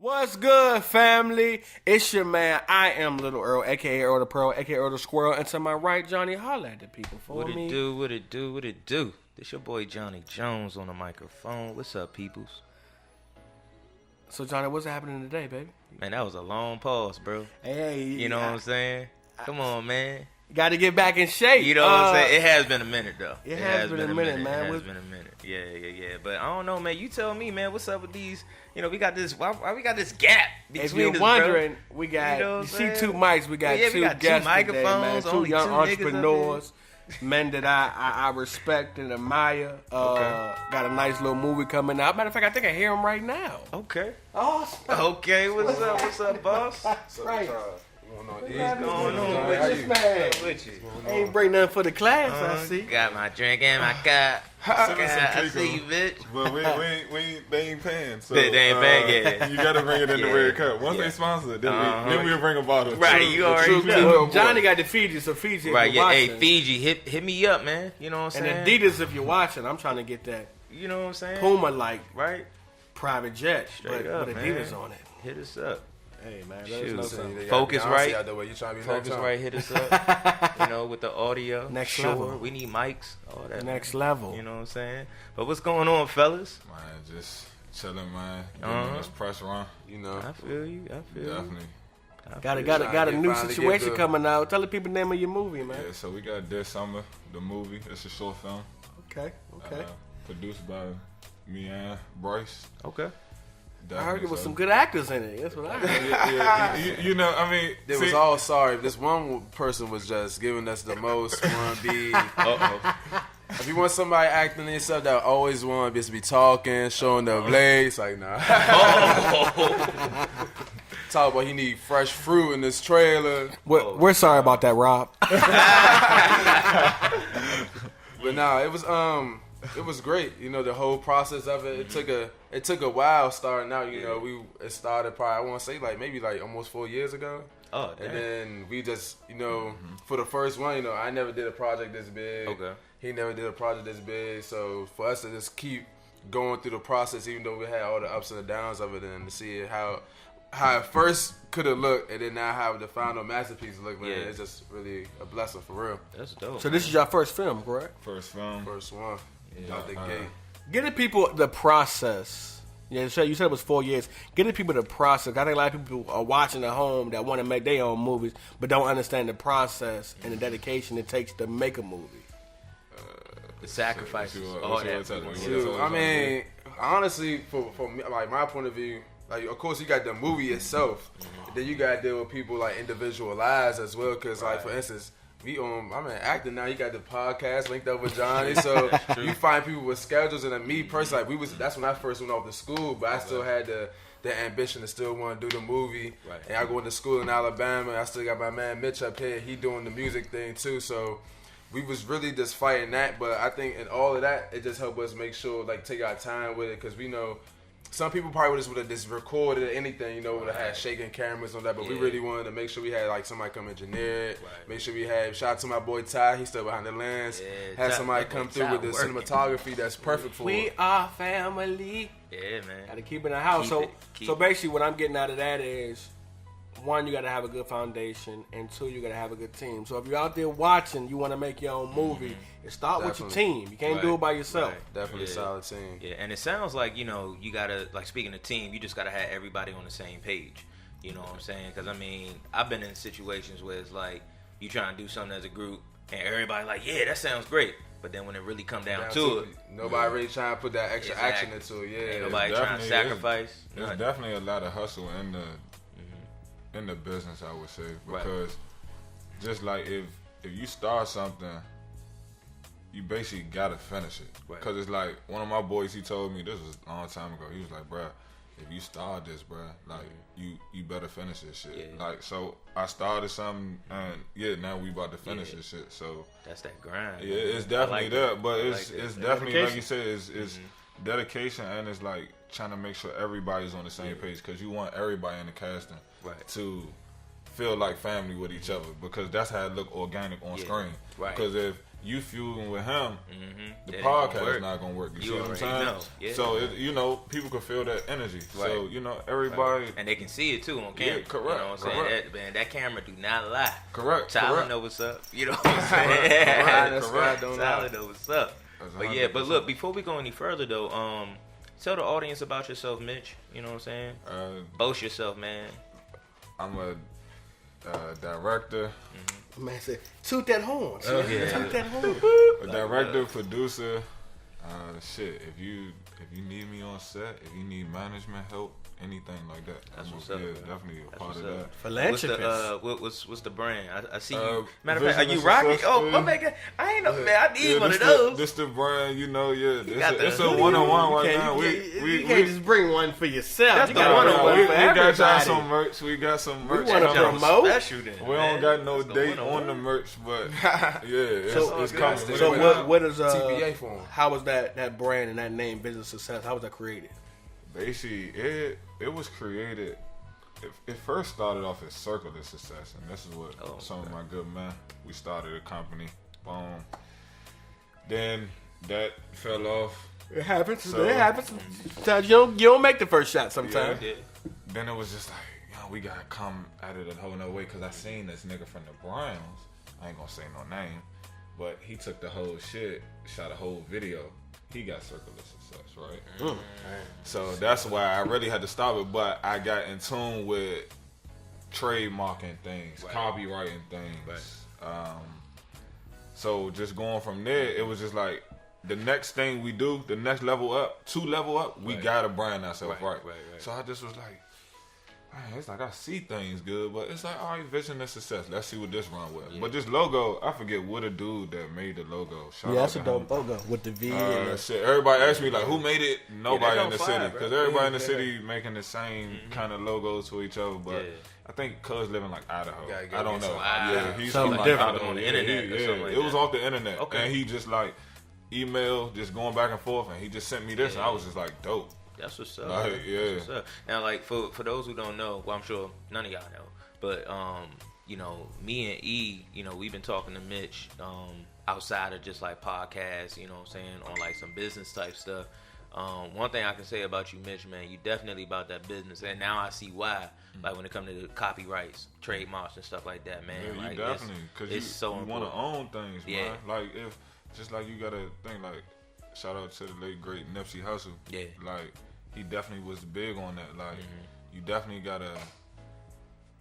What's good, family? It's your man. I am Little Earl, a.k.a. Earl the Pearl, a.k.a. Earl the Squirrel. And to my right, Johnny, holla at the people for What me. What it do? This your boy Johnny Jones on the microphone. What's up, peoples? So, Johnny, what's happening today, baby? Man, that was a long pause, bro. Hey. You know what I'm saying? Come on, man. Got to get back in shape. You know what I'm saying? It has been a minute, though. It has been a minute, man. It has been a minute. Yeah. But I don't know, man. You tell me, man. What's up with these? You know, we got this. Why we got this gap between us, If you're wondering, we got, you see two mics. We got two guests today, man. Two young entrepreneurs. Men that I respect and admire. Got a nice little movie coming out. Matter of fact, I think I hear him right now. Okay. Awesome. Okay, what's up? What's up, boss? Right. What's going on with man? With you? Ain't bring nothing for the class, I see. Got my drink and my cup. I see you, bitch. But they ain't paying. So, they ain't paying, yeah. You gotta bring it in the red cup. Once they sponsor it, then we'll bring a bottle. Right, you already know. Johnny got the Fiji, so Fiji. Right, yeah. Hey, Fiji, hit me up, man. You know what I'm saying? And Adidas, if you're watching, I'm trying to get that. You know what I'm saying? Puma like private jet, Straight but up, Adidas man. on it. Hit us up. Hey man, Focus right. Focus right. Hit us up. You know, with the audio. Next level. We need mics. All that. Next level. You know what I'm saying? But what's going on, fellas? Man, just chilling, man. Getting this pressure on. You know. I feel you. Definitely. Got a new situation coming out. Tell the people the name of your movie, man. Yeah, so we got This Summer, the movie. It's a short film. Okay. Produced by me and Bryce. Okay. Definitely, I heard there was some good actors in it. That's what I heard. Yeah. You know, I mean, they was all sorry. This one person was just giving us the most. Want to be. If you want somebody acting in yourself that always want to just be talking, showing the blades, like nah. Talk about he need fresh fruit in this trailer. We're sorry about that, Rob. But nah, it was great. You know, the whole process of it. It took a while starting out. You know, it started probably, I want to say maybe almost 4 years ago. Oh, damn. And then we just, for the first one, I never did a project this big. Okay. He never did a project this big. So for us to just keep going through the process, even though we had all the ups and the downs of it, and to see how it first could have looked, and then now how the final masterpiece looked, man, it's just really a blessing for real. That's dope. So this is your first film, correct? First film. First one. Out the gate. Give the people the process. Yeah, you said it was 4 years. Give the people the process. I think a lot of people are watching at home that want to make their own movies, but don't understand the process and the dedication it takes to make a movie. The sacrifices, all that. I mean, honestly, for me, like my point of view, like of course you got the movie itself, then you got to deal with people like individual lives as well. Because like for instance, I'm an actor now. You got the podcast linked up with Johnny, so you find people with schedules. And then me personally, that's when I first went off to school, but I still had the ambition to still want to do the movie. Right. And I go into school in Alabama. I still got my man Mitch up here. He doing the music thing too. So we was really just fighting that. But I think in all of that, it just helped us make sure take our time with it, because we know. Some people probably would have just recorded anything, would have had shaking cameras on that. But we really wanted to make sure we had somebody come engineer it. Right. Make sure we had, shout out to my boy Ty, he's still behind the lens. Had somebody come through with the cinematography that's perfect for it. We are family. Yeah, man. Got to keep it in the house. So basically what I'm getting out of that is, one, you got to have a good foundation, and two, you got to have a good team. So if you're out there watching, you want to make your own movie, start with your team. You can't do it by yourself. Right. Definitely a solid team. Yeah, and it sounds like, you got to, speaking of team, you just got to have everybody on the same page. You know what I'm saying? Because, I mean, I've been in situations where it's like, you trying to do something as a group, and everybody like, yeah, that sounds great. But then when it really come down to it, nobody really trying to put that extra action into it. Yeah, ain't nobody trying to sacrifice. There's definitely a lot of hustle in the business, I would say, because just like if you start something, you basically gotta finish it. Because it's like one of my boys, he told me, this was a long time ago, he was like, bruh, if you start this, bruh, you better finish this shit. So I started something, and now we about to finish this shit. So that's that grind. Yeah, it's definitely that, but it's definitely like you said, it's dedication, and it's like trying to make sure everybody's on the same page, because you want everybody in the casting to feel like family with each other, because that's how it look organic on screen. Because if you feuding with him, the podcast not gonna work. You see what I'm saying? Yeah. So people can feel that energy. Right. So everybody, and they can see it too on camera. Yeah, correct. You know what I'm saying? That camera do not lie. Correct. Tyler know what's up. You know what I'm saying? Correct. Tyler know what's up. But look, before we go any further though, tell the audience about yourself, Mitch. You know what I'm saying? Boast yourself, man. I'm a director. Man said, toot that horn. Toot that horn. A director, producer. Shit, if you need me on set, if you need management help, anything like that, that's what's up. Yeah, definitely a part of that. Philanthropist. What's the brand? I see you. Matter of fact, are you rocking? Oh, my man, I ain't know, man. I need one of those. This the brand, it's a one-on-one right now. You can't just bring one for yourself. That's the one-on-one for everybody. We got some merch. We want to promote. We don't got no date on the merch, but it's coming. So what is TBA for them? How was that brand and that name Business Success? How was that created? Basically, it was created. It first started off as Circle of Success, and this is what some of my good men. We started a company. Boom. Then that fell off. It happens. Sometimes you don't make the first shot. Sometimes. Yeah. Then it was just like, we gotta come at it a whole nother way because I seen this nigga from the Browns. I ain't gonna say no name, but he took the whole shit, shot a whole video. He got Circle of Success, right? So that's why I really had to stop it. But I got in tune with trademarking things, copywriting things. So just going from there, it was just like the next thing we do, the next level up, we gotta brand ourselves right. So I just was like, man, it's like I see things good, but it's like, all right, vision and success. Let's see what this run with. Yeah. But this logo, I forget what a dude that made the logo. That's a dope logo with the V and shit. Everybody asked me like, who made it? Nobody in the city, because everybody in the city making the same kind of logos for each other. But I think Cuz living like Idaho. I don't know. He's something like different on the internet. It was off the internet, and he just like email, just going back and forth, and he just sent me this, and I was just like, dope. That's what's up. That's what's up. Now, like for those who don't know, well, I'm sure none of y'all know, but me and E, we've been talking to Mitch outside of just like podcasts, you know what I'm saying, on like some business type stuff. One thing I can say about you, Mitch, man, you definitely about that business, and now I see why. Like when it comes to copyrights, trademarks, and stuff like that, man. Yeah, like, you definitely, because you want to own things, man. Like just like you gotta think like. Shout out to the late great Nipsey Hussle. Yeah. Like he definitely was big on that. Like you definitely gotta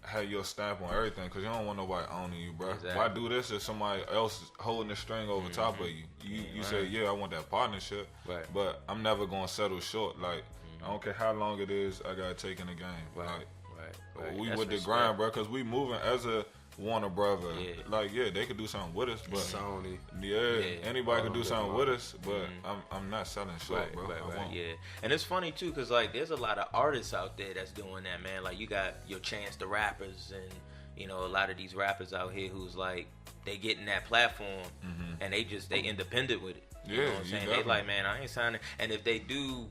have your stamp on everything because you don't want nobody owning you, bro. Exactly. Why do this if somebody else is holding the string over top of you? You say, I want that partnership, but I'm never gonna settle short. Like I don't care how long it is, I gotta take in the game. Right. We with the grind, bro, because we moving as a Warner brother, they could do something with us, but Sony, anybody could do something with us, but I'm not selling short, bro. And it's funny too, cause like there's a lot of artists out there that's doing that, man. Like you got your Chance the Rappers, and a lot of these rappers out here who's like they getting that platform, and they independent with it. You know what I'm saying? They like, man, I ain't signing. And if they do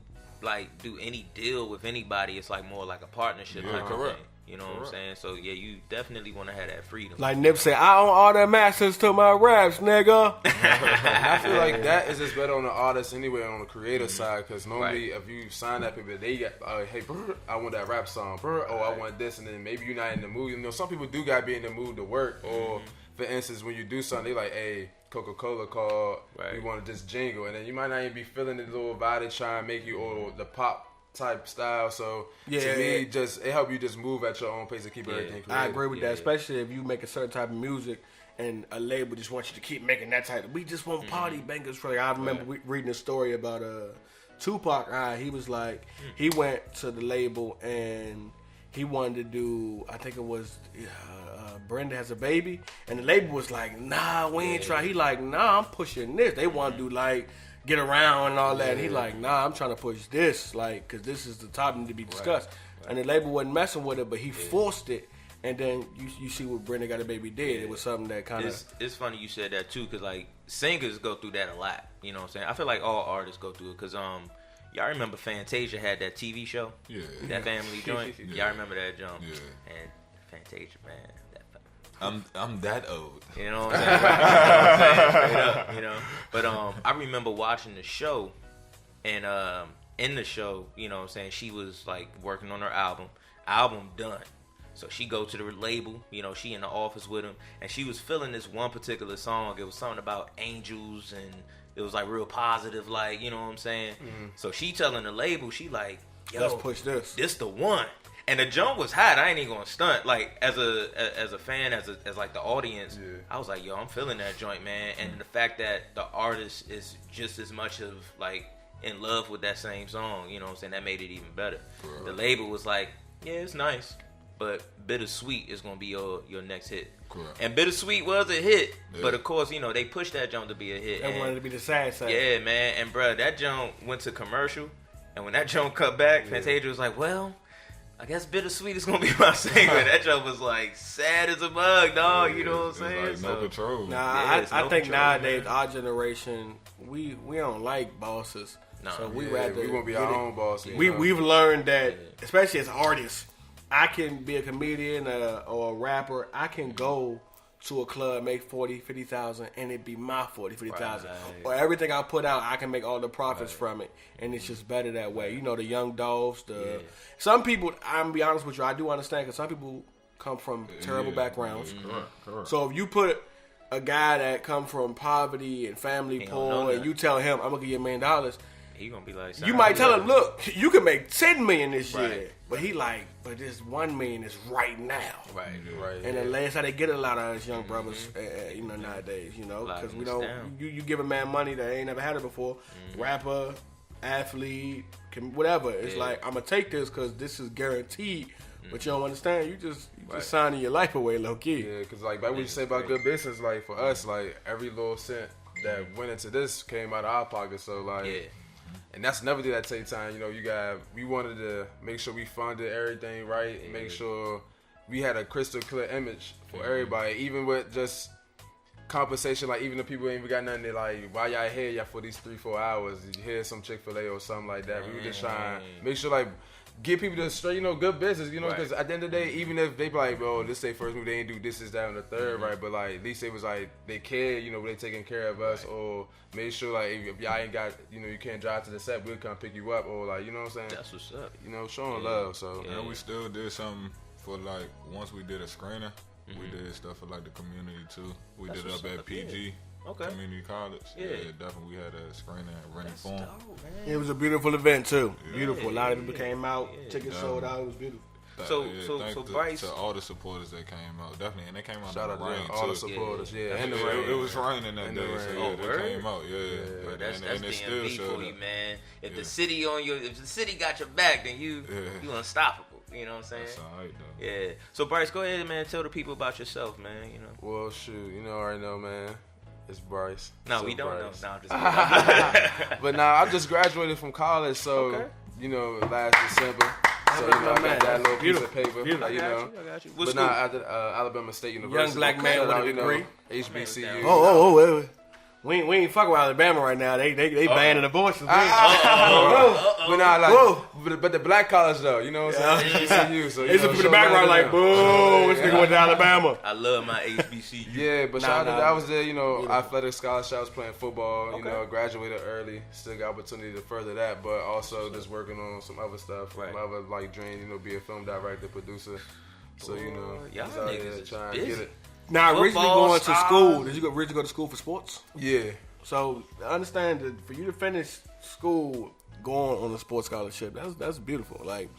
any deal with anybody, it's like more like a partnership type of thing. You know what I'm saying? So, you definitely want to have that freedom. Like Nip said, I own all the masters to my raps, nigga. I feel like that is just better on the artist anyway, on the creator side, because normally if you sign that people, they get, hey, bro, I want that rap song, bro. I want this, and then maybe you're not in the mood. Some people do got to be in the mood to work, or for instance, when you do something, they like, hey, Coca-Cola called, we want to just jingle, and then you might not even be feeling the little vibe they try and make you, or the pop type style. So to me, it help you just move at your own pace and keep everything creative. I agree with that, especially if you make a certain type of music and a label just wants you to keep making that type. We just want party bangers for. Like, I remember reading a story about Tupac. He was like, he went to the label and he wanted to do, I think it was Brenda Has a Baby, and the label was like, nah, we ain't trying. He like, nah, I'm pushing this. They want to do like Get Around and all that. And he like, nah, I'm trying to push this, like, because this is the topic to be discussed. And the label wasn't messing with it, but he forced it. And then you see what Brenda Got a Baby did. It was something that kind of... It's funny you said that, too, because, like, singers go through that a lot. You know what I'm saying? I feel like all artists go through it, because, y'all remember Fantasia had that TV show? Yeah. That family joint? Y'all remember that jump? Yeah. And Fantasia, man. I'm that old. You know what I'm saying? Right? Straight up, you know. But I remember watching the show, and in the show, you know what I'm saying, she was like working on her album done. So she go to the label, you know, she in the office with him, and she was feeling this one particular song. It was something about angels, and it was like real positive, like, you know what I'm saying? Mm-hmm. So she telling the label, she like, yo, let's push this the one. And the jump was hot. I ain't even gonna stunt. Like as a fan, as like the audience, I was like, yo, I'm feeling that joint, man. And the fact that the artist is just as much of like in love with that same song, you know what I'm saying? That made it even better. Bro. The label was like, yeah, it's nice, but Bittersweet is gonna be your next hit. Correct. And Bittersweet was a hit, but of course, you know, they pushed that jump to be a hit. They wanted to be the sad side. Yeah, man. And bruh, that jump went to commercial, and when that jump cut back, Fantasia was like, well, I guess Bittersweet is gonna be my single. That jump was like sad as a bug, dog. You know what I'm saying? Like no control. Nah, I think nowadays our generation, we don't like bosses. No. So we rather we want to be our own boss. We've learned that, especially as artists, I can be a comedian or a rapper. I can go to a club, make 40, 50,000, and it be my 40, 50,000. Right. Or everything I put out, I can make all the profits from it, and it's just better that way. You know, the young dogs, some people, I'm gonna be honest with you, I do understand, because some people come from terrible backgrounds. Correct. So if you put a guy that come from poverty and family poor, and you tell him, I'm gonna give you $1 million, he gonna be like, you might tell him, look, you can make 10 million this year, but he like, but this 1 million is right now, right. And then that's how they get a lot of us young brothers, you know, nowadays, you know, because we don't, you give a man money that ain't never had it before, rapper, athlete, whatever. It's like, I'm gonna take this because this is guaranteed. But you don't understand. You just signing your life away, low key. Yeah, because like what you say about good business, like for us, like every little cent that went into this came out of our pocket. So like, and that's another thing that take time. You know, we wanted to make sure we funded everything right, and make sure we had a crystal clear image for everybody, even with just compensation. Like even the people ain't even got nothing. They like, why y'all here? Y'all for these 3-4 hours? Did you hear some Chick-fil-A or something like that? We were just trying to make sure like, give people the straight, you know, good business, you know, because at the end of the day, even if they be like, bro, this they first move, they ain't do this, that, and the third, right? But like, at least they was like, they care, you know, they taking care of us, or make sure like, if y'all ain't got, you know, you can't drive to the set, we'll come pick you up, or like, you know what I'm saying? That's what's up. You know, showing love. So and we still did something for like, once we did a screener, we did stuff for like the community too. We did it up at PG. Community college. Yeah, definitely. We had a screening at Rennie Farm. It was a beautiful event too. Beautiful. A lot of people came out. Tickets sold out. It was beautiful. So Bryce, to all the supporters that came out, definitely, and they came out shout in the out rain to all too. the supporters, and the rain. It was raining that day, so they came out. But that's DMV for you, man. If the city if the city got your back, then you unstoppable. You know what I'm saying? That's all right, though. Yeah. So Bryce, go ahead, man. Tell the people about yourself, man. You know. Well, shoot, you know, I already know, man. It's Bryce. No, we don't know. No, but I just graduated from college, so you know, last December. So you know, I got that little piece of paper. You know, I got you. But after Alabama State University, young black man with a degree, HBCU. Wait. We ain't fuck with Alabama right now. They banning abortions. But the black college though, you know what I'm saying? HBCU. So they just put the background like, boom, this nigga went to Alabama. I love my HBCU. Yeah, but shout out, I was there, you know, athletic scholarship. I was playing football. You know, graduated early. Still got opportunity to further that, but also just working on some other stuff. My other like dream, you know, be a film director, producer. So you know, y'all niggas trying to get it. Now, originally going to school, did you originally go to school for sports? Yeah. So, I understand that for you to finish school going on a sports scholarship, that's beautiful. Like,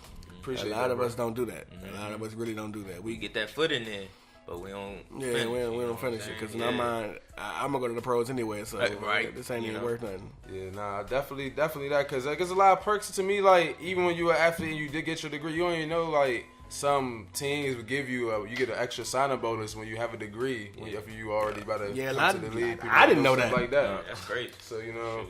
appreciate a lot of us don't do that. A lot of us really don't do that. We get that foot in there, but we don't finish we don't finish it. Because in our mind, I'm going to go to the pros anyway, so this ain't even worth nothing. Yeah, definitely that. Because there's a lot of perks to me. Like, even when you were an athlete and you did get your degree, you don't even know, like, some teams would give you you get an extra signing bonus when you have a degree if you already about to come to the league. I didn't know that. Like that. No, that's great. So you know,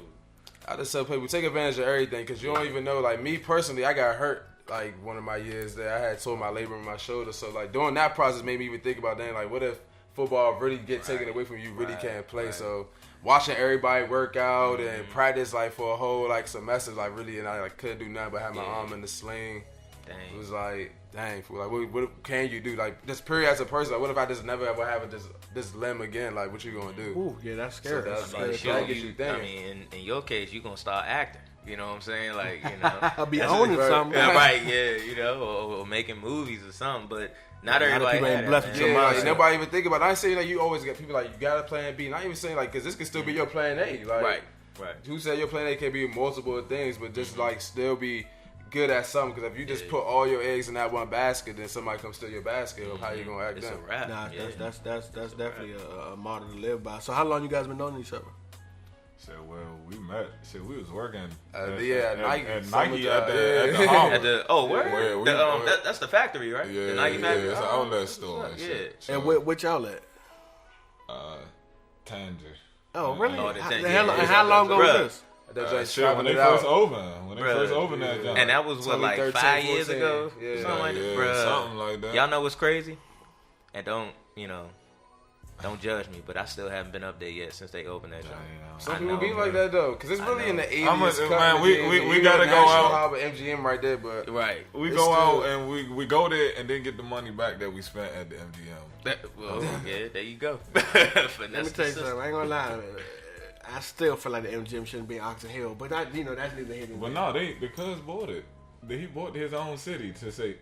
I just tell people take advantage of everything because you don't even know. Like me personally, I got hurt like one of my years there. I had tore my labrum in my shoulder. So like during that process made me even think about that. Like what if football really get taken away from you? Really can't play. So watching everybody work out and practice like for a whole like semester, like really, and I like couldn't do nothing but have my arm in the sling. Dang. It was like dang, fool, like what can you do? Like just period as a person, like what if I just never ever have this limb again? Like what you gonna do? Ooh, yeah, that's scary. So that's like, scary. that you thinking. I mean, in your case, you gonna start acting. You know what I'm saying? Like, you know, I'll be owning something. Yeah, right? Yeah, you know, or making movies or something. But not everybody ain't blessed with your mind. Like, nobody even think about it. I ain't saying like you always get people like you got a plan B. Not even saying like because this could still be your plan A. Like, right. Who said your plan A can be multiple things, but just like still be good at something? Because if you just put all your eggs in that one basket, then somebody comes steal your basket. Of how you gonna act? It's then? a wrap. Nah, that's definitely a model to live by. So how long you guys been knowing each other? So we met. So we was working at Nike at the harbor. That's the factory, right? Yeah, the Nike factory. It's an outlet store. And shit. So, and which outlet? Tanger. Oh, really? How long ago was this? When they first opened that job. And that was what, like 13, 5 years 14. ago? Yeah. Something like that. Y'all know what's crazy? And don't judge me, but I still haven't been up there yet since they opened that job. Some people be like that though, because it's really in the 80s. Man, we gotta go out. MGM right there, but we go out and we go there and then get the money back that we spent at the MGM. Yeah, there you go. Let me tell you something. I ain't gonna lie. I still feel like the MGM shouldn't be in Oxon Hill, but that's neither here nor there. But no, the cuz bought it. He bought his own city to say,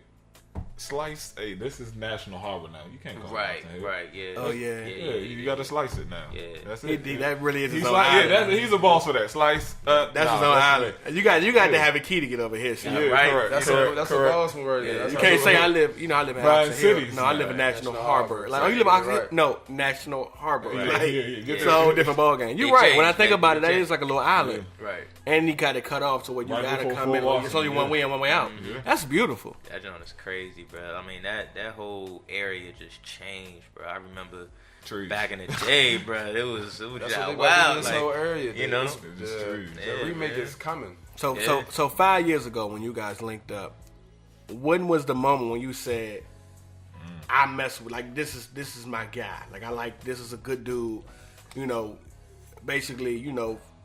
slice. Hey, this is National Harbor now. You can't go right, yeah. Oh yeah. You got to slice it now. Yeah, that's it. That really is his own island. He's a boss for that. Slice. That's his own island. You got to have a key to get over here. So. Yeah, right. Correct. That's a boss move right there. You can't say I live in Oxon Hill. No, I live in National Harbor. Like, you live in Oxon Hill? No, National Harbor. It's a whole different ballgame. You're right. When I think about it, that is like a little island. Right. And you got to cut off to where you got to come in. It's only one way and one way out. That's beautiful. That joint is crazy, bro. I mean, that whole area just changed, bro. I remember back in the day, bro. It was just wild. This whole area, you know. The remake is coming. So 5 years ago when you guys linked up, when was the moment when you said, "I mess with like this is my guy. Like I like this is a good dude." You know, basically,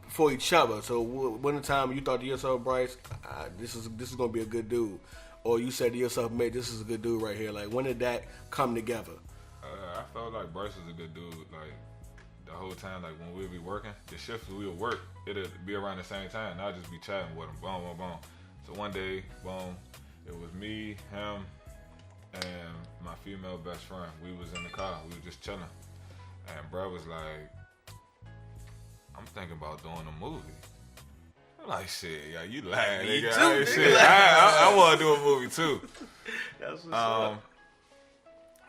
for each other. So when the time you thought to yourself, Bryce, this is gonna be a good dude, or you said to yourself, "Mate, this is a good dude right here." Like when did that come together? I felt like Bryce was a good dude. Like the whole time, like when we'd be working, the shifts we would work, it'd be around the same time. And I'd just be chatting with him, boom, boom, boom. So one day, boom, it was me, him, and my female best friend. We was in the car. We were just chilling, and bro was like, "I'm thinking about doing a movie." I'm like, "Shit, yeah, you lying, Me nigga." too, Shit, I want to do a movie too. That's what's up.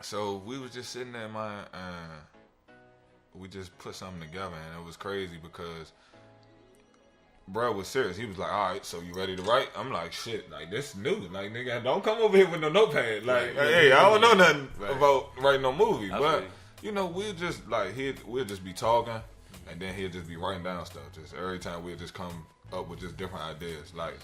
So we was just sitting there, man, and we just put something together, and it was crazy because bro was serious. He was like, "All right, so you ready to write?" I'm like, "Shit, like this new, like nigga, don't come over here with no notepad. Like, hey, I don't know nothing about writing no movie." But we'll just like we'll just be talking, and then he'll just be writing down stuff. Just every time we'll just come up with just different ideas. Like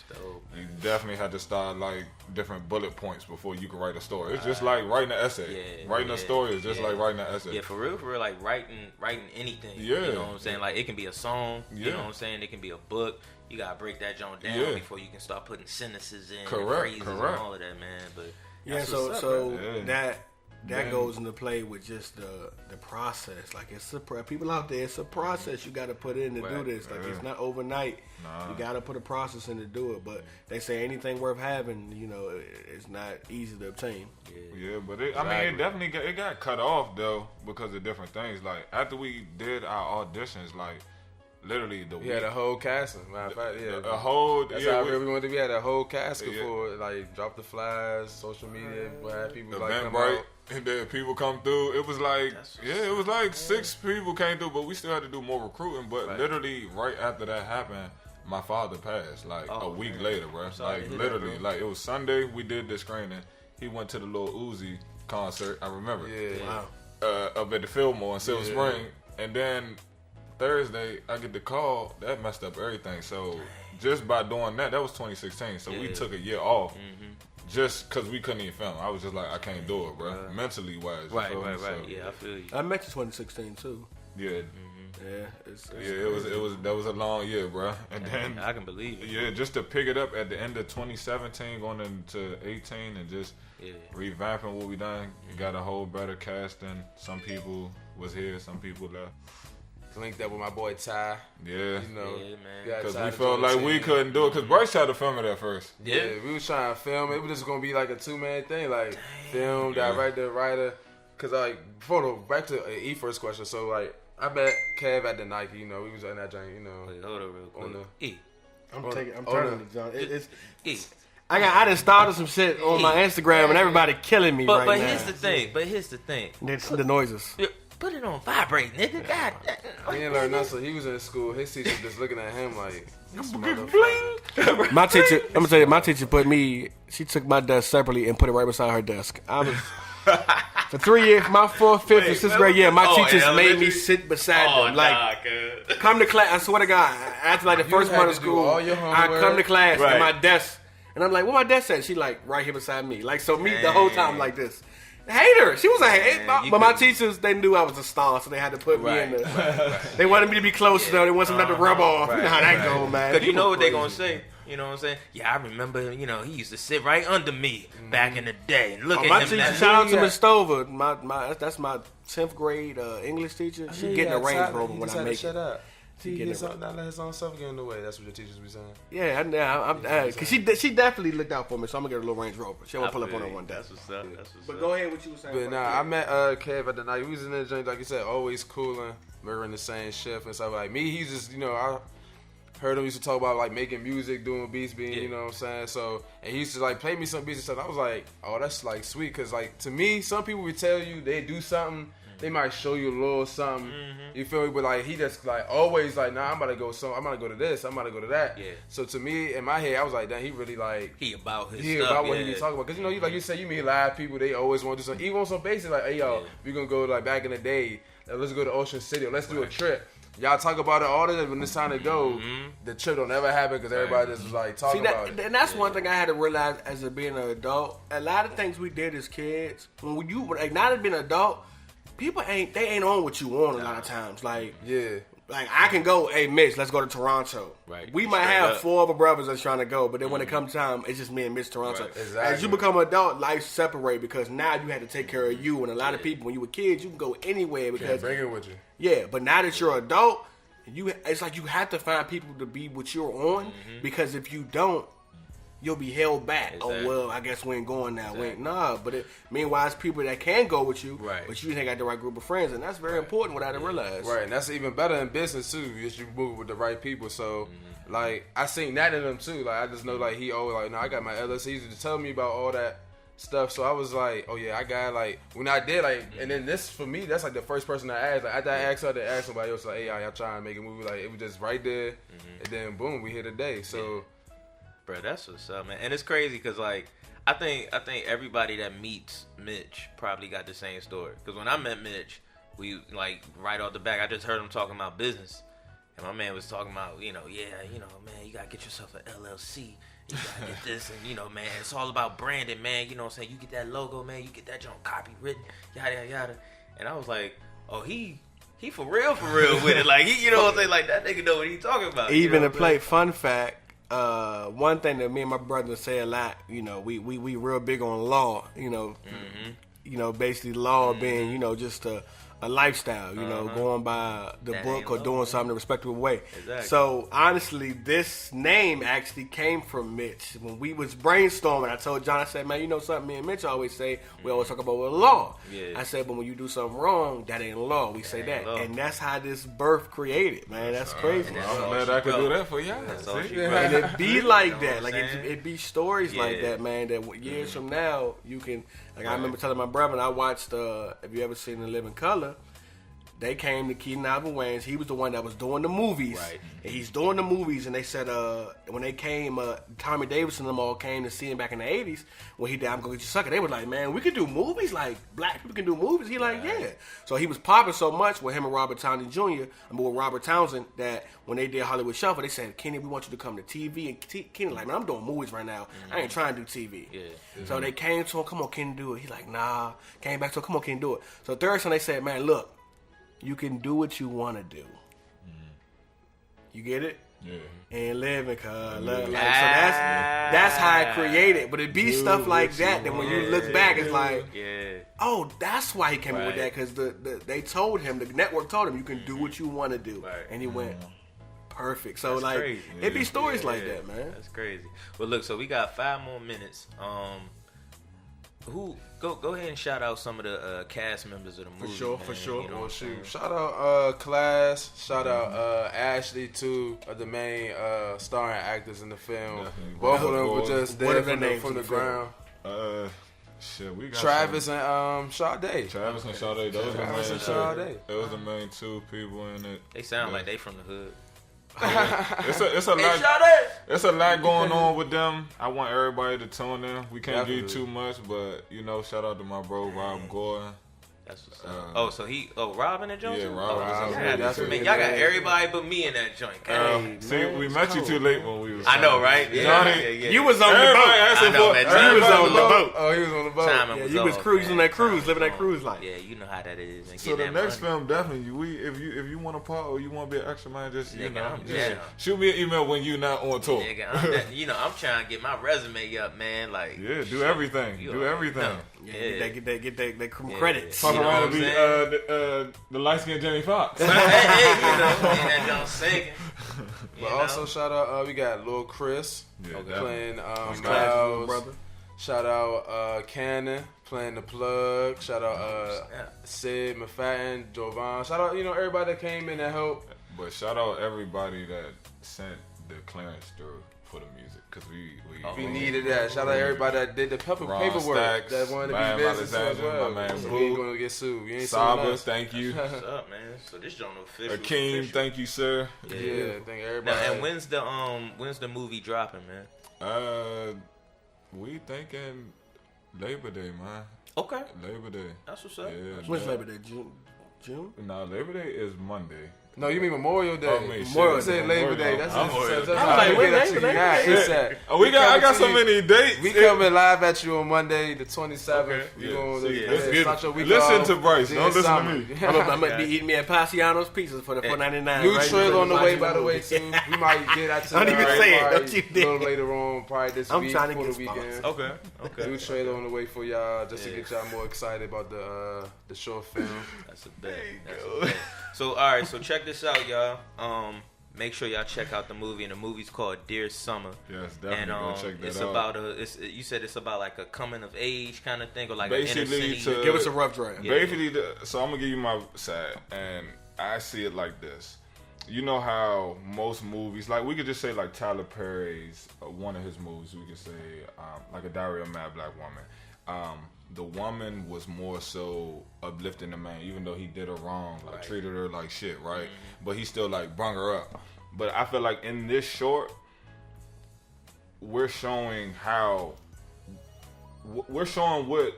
you definitely had to start like different bullet points before you can write a story. It's just like writing an essay. Writing a story is just like writing an essay. Yeah, for real, like writing anything. Yeah. You know what I'm saying? Like it can be a song, you know what I'm saying? It can be a book. You gotta break that joint down before you can start putting sentences in and phrases and all of that, man. But so that goes into play with just the process. Like it's people out there, it's a process you got to put in to do this. Like it's not overnight. Nah. You got to put a process in to do it. But they say anything worth having, it's not easy to obtain. Yeah, but it definitely got cut off though because of different things. Like after we did our auditions, like. Literally, we had a whole casting. Matter of fact, a whole. That's how we wanted to be. Had a whole casting for like drop the flyers, social media, what have people like come out. And then people come through. It was like it was like 6 people came through, but we still had to do more recruiting. But literally, right after that happened, my father passed. Like a week later, bro. Like literally, like it was Sunday. We did the screening. He went to the Lil Uzi concert. I remember. Up at the Fillmore in Silver Spring, and then. Thursday, I get the call. That messed up everything. So just by doing that was 2016. So we took a year off just because we couldn't even film. I was just like, I can't do it, bro. Mentally wise. Right. Yeah, I feel you. I met you 2016 too. Yeah. Yeah, that was a long year, bro. And then I can believe it. Yeah, just to pick it up at the end of 2017, going into 18, and just revamping what we done. Got a whole better casting. Some people was here, some people left. Linked up with my boy Ty. Yeah. You know, because we felt like we couldn't do it. Because Bryce tried to film it at first. Yeah, we was trying to film it. It was just going to be like a 2-man thing. Like, film, director, writer. Because, like, back to E first question. So, like, I met Kev at the Nike. You know, we was in that joint, you know. Wait, hold on real quick. On the, E. I'm turning the John. It's E. I done started some shit on my Instagram and everybody killing me right now. But here's the thing. It's the noises. Put it on vibrate, nigga. God. He didn't learn nothing. So he was in school. His teacher just looking at him like, this motherfucker. My teacher, I'm gonna tell you, my teacher she took my desk separately and put it right beside her desk. I was for 3 years, my 4th, 5th, and 6th grade year, my teachers made me sit beside them. Like, come to class. I swear to God, after like the first month of school, I come to class at my desk, and I'm like, "Where my desk at?" She like right here beside me. Like, so me the whole time like this. Hater. She was a hater. But my teachers, they knew I was a star, so they had to put me in there. They wanted me to be close, though. They wanted something to rub off. You know how that go, man. Because you know what they going to say. You know what I'm saying? Yeah, I remember, you know, he used to sit right under me back in the day. And look at my him. Teacher, shout out to Miss Stover. That's my 10th grade English teacher. She getting a Range Rover when I make it. He gets not let his own stuff get in the way. That's what your teachers be saying. Yeah, because she definitely looked out for me, so I'm gonna get a little Range Rover. She want to pull up on her one day. That's what's up. But go ahead, what you were saying. But I met Kev at the night. We was in the joint, like you said, always cooling. We were in the same shift and stuff. Like me, he's just, you know, I heard him used to talk about like making music, doing beats, you know what I'm saying. So, and he used to like play me some beats and stuff. I was like, oh, that's like sweet, because like to me, some people would tell you they do something. They might show you a little something, you feel me? But like he just like always like, nah, I'm about to go to this, I'm about to go to that. Yeah. So to me, in my head, I was like, damn, he really like he about his stuff. About what he be talking about. Because you know, like you said, you meet live people, they always want to do something. Even on some basis, like, hey yo, we gonna go like back in the day, let's go to Ocean City, or let's do a trip. Y'all talk about it all the time. When it's time to go, the trip don't ever happen because everybody just was like talking about it. And that's one thing I had to realize as being an adult. A lot of things we did as kids, when you like not as being an adult. People ain't on what you want a lot of times. Like, like I can go, hey Mitch, let's go to Toronto. Right. We might have 4 other brothers that's trying to go, but then when it comes time, it's just me and Mitch Toronto. Right. Exactly. As you become an adult, life separate because now you had to take care of you. And a lot of people, when you were kids, you can go anywhere because bring it with you. Yeah, but now that you're an adult, it's like you have to find people to be what you're on because if you don't, you'll be held back. Exactly. Oh, well, I guess we ain't going now. Exactly. But meanwhile, it's people that can go with you, but you ain't got the right group of friends, and that's very important what I didn't realize. Right, and that's even better in business, too, if you move with the right people. So, like, I seen that in him, too. Like, I just know, like, he always, like, no, I got my LLC. He used to tell me about all that stuff. So I was like, oh, yeah, I got, like, when I did, like, and then this, for me, that's, like, the first person I asked. Like, after I asked her, I asked somebody else, like, hey, y'all trying to make a movie? Like, it was just right there, and then, boom, we hit a day. So... Bro, that's what's up, man. And it's crazy because, like, I think everybody that meets Mitch probably got the same story. Because when I met Mitch, we, like, right off the back, I just heard him talking about business. And my man was talking about, man, you got to get yourself an LLC. You got to get this. And, man, it's all about branding, man. You know what I'm saying? You get that logo, man. You get that joint copywritten, yada, yada, yada. And I was like, oh, he for real with it. Like, you know what I'm saying? Like, that nigga know what he talking about. Even to play fun fact, one thing that me and my brother say a lot, we real big on law, basically law being, just a lifestyle, going by the book or doing something in a respectable way. Exactly. So honestly, this name actually came from Mitch. When we was brainstorming, I told John, I said, man, you know something me and Mitch always say, we always talk about law. Yeah. I said, but when you do something wrong, that ain't law. We say that. And that's how this birth created, man. That's crazy. I'm glad I could do that for y'all. And it be like that. Like it be stories like that, man, that years from now you can, like I remember telling my brother, I watched, have you ever seen The Living Color? They came to Keaton Alvin Wayans. He was the one that was doing the movies. Right. And he's doing the movies. And they said, when they came, Tommy Davis and them all came to see him back in the 80s. When he died, I'm going to get you sucker. They were like, man, we could do movies. Like, black people can do movies. He like, yeah. So he was popping so much with him and Robert Townsend Jr., with Robert Townsend, that when they did Hollywood Shuffle, they said, Kenny, we want you to come to TV. And Kenny like, man, I'm doing movies right now. I ain't trying to do TV. Yeah. So they came to him, come on, Kenny, do it. He like, nah. Came back to him, come on, Kenny, do it. So third time they said, man, look, you can do what you want to do. You get it? And living, cuz love. Like, so that's how it created. But it be stuff like that when you look back, it's like, oh, that's why he came up with that, because they told him, the network told him, you can do what you want to do, and he went perfect. So that's like, crazy. It be stories like that, man. That's crazy. Well, look, so we got 5 more minutes. Who go ahead and shout out some of the cast members of the movie. For sure. You know, shout out Class. Shout out Ashley, two of the main starring actors in the film. Definitely. Both of them were just there from the ground. We got Travis and Sade. Travis and Sade. Those was the main 2 people in it. They sound like they from the hood. It's a lot going on with them. I want everybody to tune in. We can't do too much, but shout out to my bro Rob Gordon. That's what's up. Robin and Jones? Yeah, Robin. Y'all got everybody but me in that joint. We met you too late when we was. I know, right? Yeah. You was on the boat. I know, man. You was on the boat. Oh, he was on the boat. Yeah, you was cruising that cruise, living that cruise life. Yeah, you know how that is. So the next film, definitely, if you want to part or you want to be an extra man, just shoot me an email when you not on tour. I'm trying to get my resume up, man. Like, do everything. Do everything. Get that credits. Fuck around and be the light skinned Jamie Foxx. that John singing. But also shout out, we got Lil Chris playing Miles. Brother. Shout out Cannon playing the plug. Shout out Sid McFadden, Jovan. Shout out everybody that came in to help. But shout out everybody that sent the clearance through for the music, because we needed that. Shout out everybody that did the paperwork Stacks, that wanted to be business as well. My man so Boo. we ain't gonna get sued. You ain't Saba, thank you. What's up, man? So this joint official. Akeem, thank you, sir. Yeah, thank everybody. Now, and when's the movie dropping, man? We thinking Labor Day, man. Okay. Labor Day. That's what's up. Yeah, when's Labor Day? June? No, Labor Day is Monday. No, you mean Memorial Day? Memorial Day. Labor Day. That's how we get it to you. I got so many dates. We coming live at you on Monday, the 27th. Listen to Bryce. Don't listen to me. I'm gonna be eating me at Paciano's Pizzas for the $4.99. New trailer on the way, by the way, too. We might get that to don't even say it. Don't you a little later on, probably this week trying to for get the weekend. Okay. New trailer on the way for y'all, just to get y'all more excited about the short film. That's a bet. So all right, so check this out, y'all. Make sure y'all check out the movie, and the movie's called Dear Summer. Yes, definitely. And go check that it's out. about you said it's about like a coming of age kind of thing, or like basically an inner city. Give us a rough draft. Basically, so I'm gonna give you my side, and I see it like this. You know how most movies, like we could just say like Tyler Perry's one of his movies, we could say like A Diary of a Mad Black Woman. The woman was more so uplifting the man, even though he did her wrong, like treated her like shit, right? Mm-hmm. But he still like brung her up. But I feel like in this short, we're showing what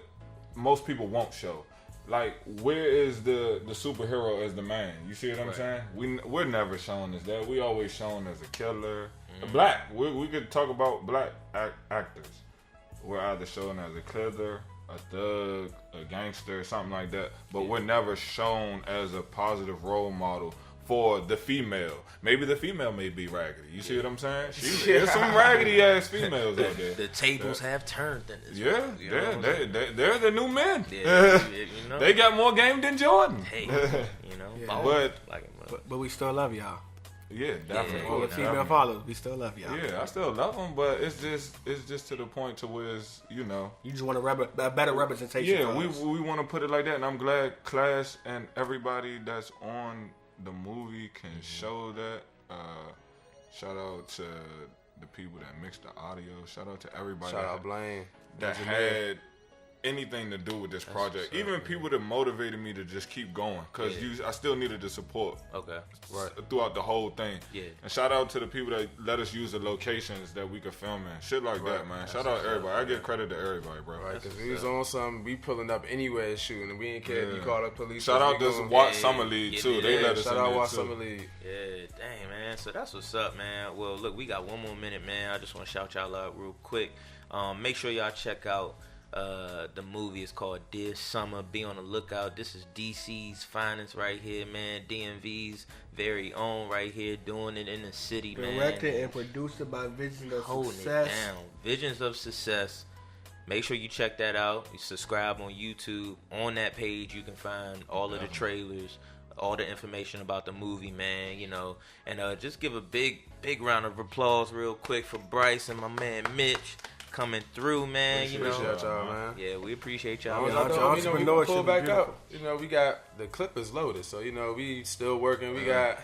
most people won't show. Like, where is the superhero as the man? You see what I'm saying? We're never shown as that. We always shown as a killer. Mm-hmm. Black. We could talk about black actors. We're either shown as a killer, a thug, a gangster, something like that. But we're never shown as a positive role model for the female. Maybe the female may be raggedy. You see what I'm saying? There's some raggedy ass females out there. The tables have turned in this. They're the new men. They got more game than Jordan. Hey, but we still love y'all. Yeah, definitely. All the female followers, we still love y'all. Yeah, I still love them, but it's just to the point to where it's, you just want a better representation. Yeah, we want to put it like that, and I'm glad Clash and everybody that's on the movie can show that. Shout out to the people that mixed the audio. Shout out to everybody. Shout out Blaine that had anything to do with this project. Even people that motivated me to just keep going, because I still needed the support. Throughout the whole thing. Yeah. And shout out to the people that let us use the locations that we could film in. Shit like that, man. Shout out to everybody. I give credit to everybody, bro. Right, because we was on something, we pulling up anywhere shooting, and we ain't care if you call the police. Shout out to Watt Summer League too. They let us in there too. Shout out Watt Summer League. Yeah, dang, man. So that's what's up, man. Well, look, we got one more minute, man. I just want to shout y'all out real quick. Make sure y'all check out The movie is called Dear Summer. Be on the lookout. This is DC's finest right here, man. DMV's very own right here, doing it in the city, man. Directed and produced by Visions of Holding Success. It down. Visions of Success. Make sure you check that out. You subscribe on YouTube. On that page, you can find all of the trailers, all the information about the movie, man. You know, and just give a big round of applause real quick for Bryce and my man Mitch coming through, man. Appreciate y'all, man. Yeah, we appreciate y'all. We can pull back up. You know, we got the clip is loaded, so you know we still working. We got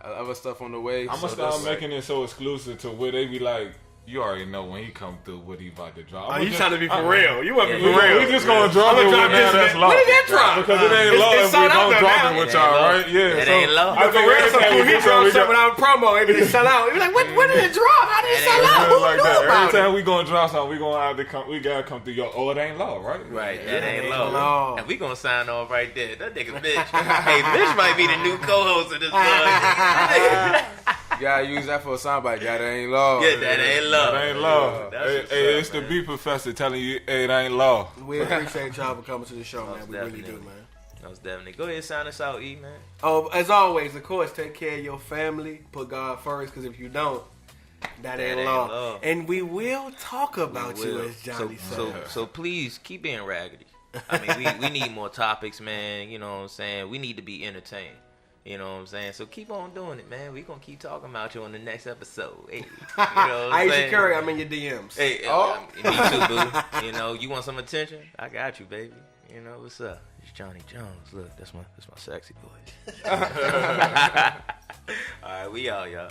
other stuff on the way. I'm gonna start making it so exclusive to where they be like, you already know when he come through what he about to drop. You trying to be for real? You want to be for real? We just gonna drop it. When did that drop? Because it ain't low if we don't drop it with y'all, right? Yeah, it ain't low. I think he dropped something without promo, and it sell out. He was like, "When did it drop? How did it sell out? Who knew about it?" Every time we gonna drop something, we gonna have to come. We gotta come through your. Oh, it ain't low, right? Right, that ain't low. And we gonna sign off right there. That nigga Mitch. Hey, Mitch might be the new co-host of this podcast. You gotta use that for a soundbite. That ain't low. Yeah, that ain't low. That ain't low. Hey, it's the B professor telling you, hey, it ain't low. We appreciate y'all for coming to the show, man. We really do, man. Most definitely. Go ahead and sign us out, E, man. Oh, as always, of course, take care of your family. Put God first, because if you don't, that ain't law. And we will talk about you, as Johnny said. So please keep being raggedy. I mean, we need more topics, man. You know what I'm saying? We need to be entertained. You know what I'm saying? So keep on doing it, man. We gonna keep talking about you on the next episode. Hey, you know what I'm Aisha Curry, I'm in your DMs. Hey, me too, boo. You know, you want some attention? I got you, baby. You know what's up? It's Johnny Jones. Look, that's my sexy voice. All right, we out, y'all.